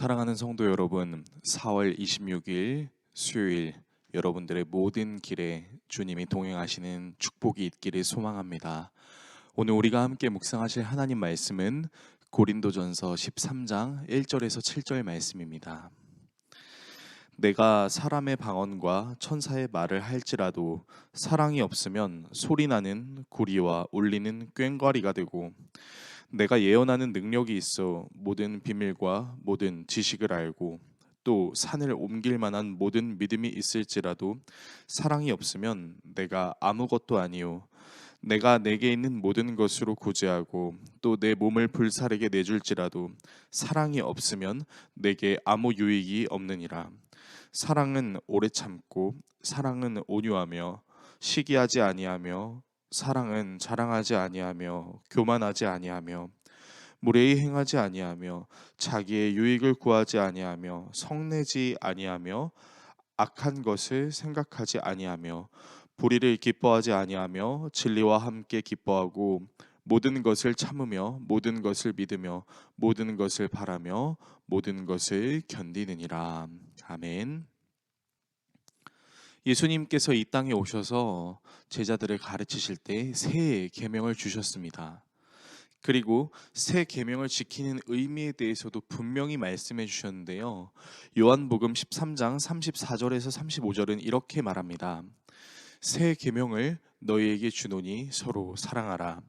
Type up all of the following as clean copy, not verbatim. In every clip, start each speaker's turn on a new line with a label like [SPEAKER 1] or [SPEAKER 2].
[SPEAKER 1] 사랑하는 성도 여러분, 4월 26일 수요일 여러분들의 모든 길에 주님이 동행하시는 축복이 있기를 소망합니다. 오늘 우리가 함께 묵상하실 하나님 말씀은 고린도전서 13장 1절에서 7절 말씀입니다. 내가 사람의 방언과 천사의 말을 할지라도 사랑이 없으면 소리나는 구리와 울리는 꽹과리가 되고, 내가 예언하는 능력이 있어 모든 비밀과 모든 지식을 알고 또 산을 옮길 만한 모든 믿음이 있을지라도 사랑이 없으면 내가 아무것도 아니요, 내가 내게 있는 모든 것으로 구제하고 또 내 몸을 불사르게 내줄지라도 사랑이 없으면 내게 아무 유익이 없느니라. 사랑은 오래 참고 사랑은 온유하며 시기하지 아니하며 사랑은 자랑하지 아니하며 교만하지 아니하며 무례히 행하지 아니하며 자기의 유익을 구하지 아니하며 성내지 아니하며 악한 것을 생각하지 아니하며 불의를 기뻐하지 아니하며 진리와 함께 기뻐하고 모든 것을 참으며 모든 것을 믿으며 모든 것을 바라며 모든 것을 견디느니라. 아멘. 예수님께서 이 땅에 오셔서 제자들을 가르치실 때 새 계명을 주셨습니다. 그리고 새 계명을 지키는 의미에 대해서도 분명히 말씀해 주셨는데요. 요한복음 13장 34절에서 35절은 이렇게 말합니다. 새 계명을 너희에게 주노니 서로 사랑하라.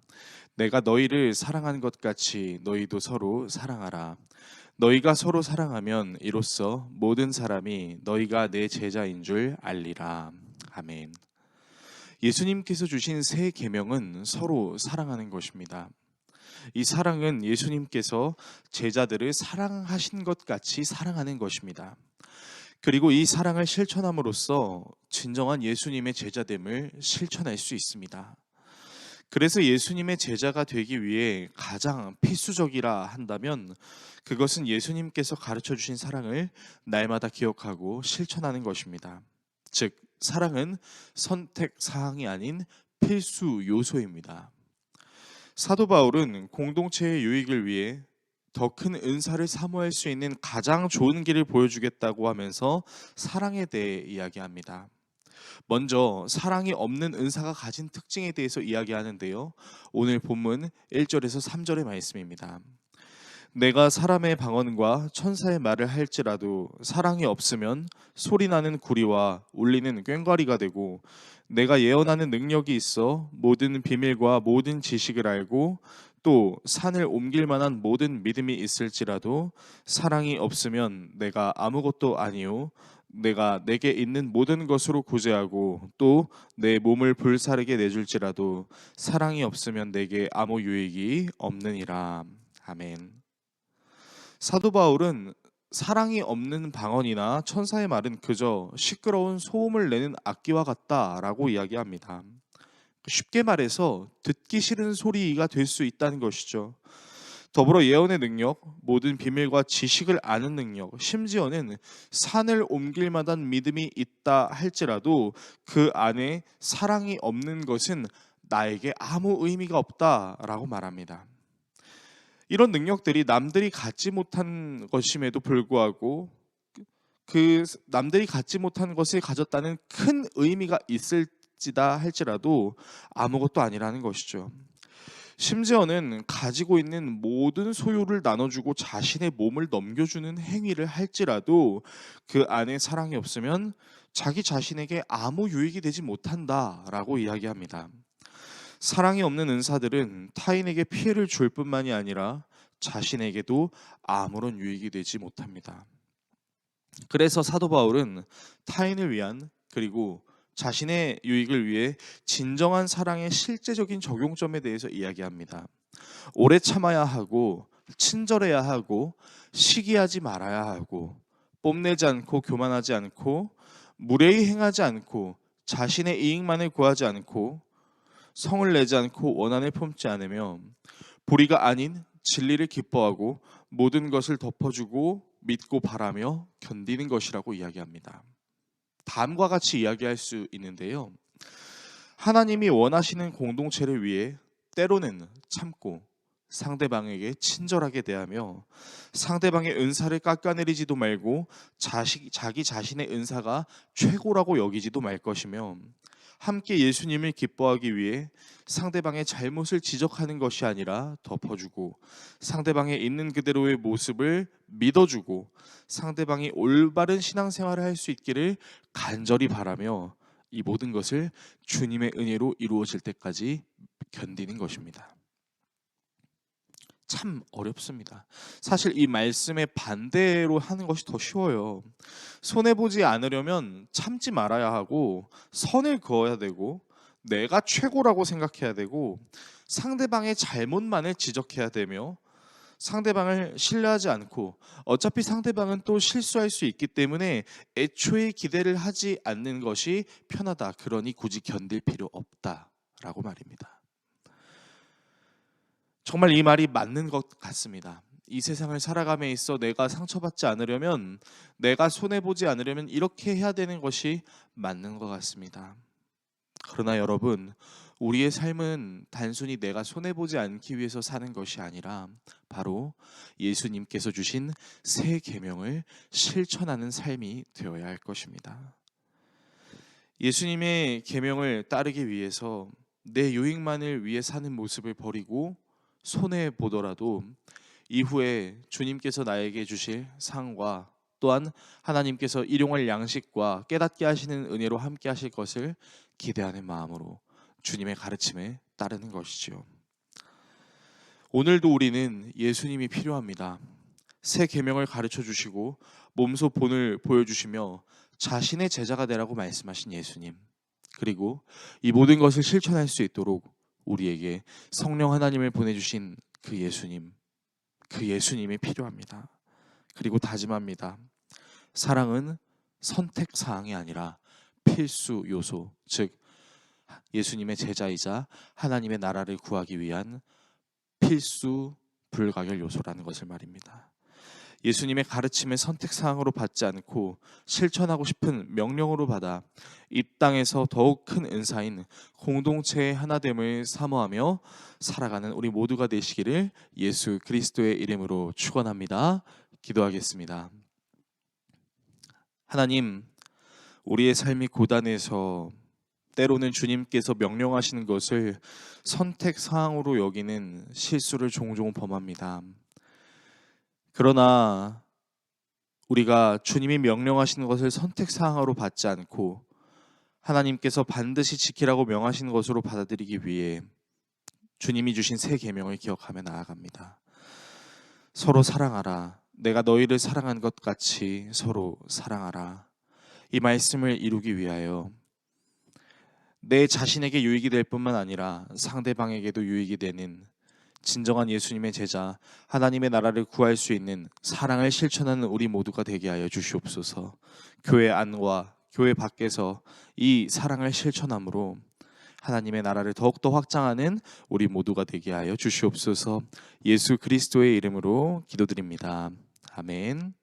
[SPEAKER 1] 내가 너희를 사랑한 것 같이 너희도 서로 사랑하라. 너희가 서로 사랑하면 이로써 모든 사람이 너희가 내 제자인 줄 알리라. 아멘. 예수님께서 주신 새 계명은 서로 사랑하는 것입니다. 이 사랑은 예수님께서 제자들을 사랑하신 것 같이 사랑하는 것입니다. 그리고 이 사랑을 실천함으로써 진정한 예수님의 제자됨을 실천할 수 있습니다. 그래서 예수님의 제자가 되기 위해 가장 필수적이라 한다면 그것은 예수님께서 가르쳐 주신 사랑을 날마다 기억하고 실천하는 것입니다. 즉, 사랑은 선택 사항이 아닌 필수 요소입니다. 사도 바울은 공동체의 유익을 위해 더 큰 은사를 사모할 수 있는 가장 좋은 길을 보여주겠다고 하면서 사랑에 대해 이야기합니다. 먼저 사랑이 없는 은사가 가진 특징에 대해서 이야기하는데요. 오늘 본문 1절에서 3절의 말씀입니다. 내가 사람의 방언과 천사의 말을 할지라도 사랑이 없으면 소리나는 구리와 울리는 꽹과리가 되고, 내가 예언하는 능력이 있어 모든 비밀과 모든 지식을 알고 또 산을 옮길 만한 모든 믿음이 있을지라도 사랑이 없으면 내가 아무것도 아니요, 내가 내게 있는 모든 것으로 구제하고 또 내 몸을 불사르게 내줄지라도 사랑이 없으면 내게 아무 유익이 없느니라. 아멘. 사도 바울은 사랑이 없는 방언이나 천사의 말은 그저 시끄러운 소음을 내는 악기와 같다라고 이야기합니다. 쉽게 말해서 듣기 싫은 소리가 될 수 있다는 것이죠. 더불어 예언의 능력, 모든 비밀과 지식을 아는 능력, 심지어는 산을 옮길 만한 믿음이 있다 할지라도 그 안에 사랑이 없는 것은 나에게 아무 의미가 없다라고 말합니다. 이런 능력들이 남들이 갖지 못한 것임에도 불구하고 그 남들이 갖지 못한 것을 가졌다는 큰 의미가 있을지다 할지라도 아무것도 아니라는 것이죠. 심지어는 가지고 있는 모든 소유를 나눠주고 자신의 몸을 넘겨주는 행위를 할지라도 그 안에 사랑이 없으면 자기 자신에게 아무 유익이 되지 못한다라고 이야기합니다. 사랑이 없는 은사들은 타인에게 피해를 줄 뿐만이 아니라 자신에게도 아무런 유익이 되지 못합니다. 그래서 사도 바울은 타인을 위한, 그리고 자신의 유익을 위해 진정한 사랑의 실제적인 적용점에 대해서 이야기합니다. 오래 참아야 하고, 친절해야 하고, 시기하지 말아야 하고, 뽐내지 않고 교만하지 않고, 무례히 행하지 않고, 자신의 이익만을 구하지 않고, 성을 내지 않고 원한을 품지 않으며 불의가 아닌 진리를 기뻐하고 모든 것을 덮어주고 믿고 바라며 견디는 것이라고 이야기합니다. 다음과 같이 이야기할 수 있는데요. 하나님이 원하시는 공동체를 위해 때로는 참고 상대방에게 친절하게 대하며 상대방의 은사를 깎아내리지도 말고 자기 자신의 은사가 최고라고 여기지도 말 것이며 함께 예수님을 기뻐하기 위해 상대방의 잘못을 지적하는 것이 아니라 덮어주고 상대방의 있는 그대로의 모습을 믿어주고 상대방이 올바른 신앙생활을 할 수 있기를 간절히 바라며 이 모든 것을 주님의 은혜로 이루어질 때까지 견디는 것입니다. 참 어렵습니다. 사실 이 말씀의 반대로 하는 것이 더 쉬워요. 손해보지 않으려면 참지 말아야 하고 선을 그어야 되고 내가 최고라고 생각해야 되고 상대방의 잘못만을 지적해야 되며 상대방을 신뢰하지 않고 어차피 상대방은 또 실수할 수 있기 때문에 애초에 기대를 하지 않는 것이 편하다. 그러니 굳이 견딜 필요 없다라고 말입니다. 정말 이 말이 맞는 것 같습니다. 이 세상을 살아감에 있어 내가 상처받지 않으려면, 내가 손해보지 않으려면 이렇게 해야 되는 것이 맞는 것 같습니다. 그러나 여러분, 우리의 삶은 단순히 내가 손해보지 않기 위해서 사는 것이 아니라 바로 예수님께서 주신 새 계명을 실천하는 삶이 되어야 할 것입니다. 예수님의 계명을 따르기 위해서 내 유익만을 위해 사는 모습을 버리고 손해보더라도 이후에 주님께서 나에게 주실 상과 또한 하나님께서 일용할 양식과 깨닫게 하시는 은혜로 함께 하실 것을 기대하는 마음으로 주님의 가르침에 따르는 것이지요. 오늘도 우리는 예수님이 필요합니다. 새 계명을 가르쳐 주시고 몸소 본을 보여주시며 자신의 제자가 되라고 말씀하신 예수님, 그리고 이 모든 것을 실천할 수 있도록 우리에게 성령 하나님을 보내주신 그 예수님이 필요합니다. 그리고 다짐합니다. 사랑은 선택사항이 아니라 필수 요소, 즉 예수님의 제자이자 하나님의 나라를 구하기 위한 필수 불가결 요소라는 것을 말입니다. 예수님의 가르침을 선택사항으로 받지 않고 실천하고 싶은 명령으로 받아 이 땅에서 더욱 큰 은사인 공동체의 하나됨을 사모하며 살아가는 우리 모두가 되시기를 예수 그리스도의 이름으로 축원합니다. 기도하겠습니다. 하나님, 우리의 삶이 고단해서 때로는 주님께서 명령하시는 것을 선택사항으로 여기는 실수를 종종 범합니다. 그러나 우리가 주님이 명령하시는 것을 선택사항으로 받지 않고 하나님께서 반드시 지키라고 명하시는 것으로 받아들이기 위해 주님이 주신 새 계명을 기억하며 나아갑니다. 서로 사랑하라. 내가 너희를 사랑한 것 같이 서로 사랑하라. 이 말씀을 이루기 위하여 내 자신에게 유익이 될 뿐만 아니라 상대방에게도 유익이 되는 진정한 예수님의 제자, 하나님의 나라를 구할 수 있는 사랑을 실천하는 우리 모두가 되게 하여 주시옵소서. 교회 안과 교회 밖에서 이 사랑을 실천함으로 하나님의 나라를 더욱더 확장하는 우리 모두가 되게 하여 주시옵소서. 예수 그리스도의 이름으로 기도드립니다. 아멘.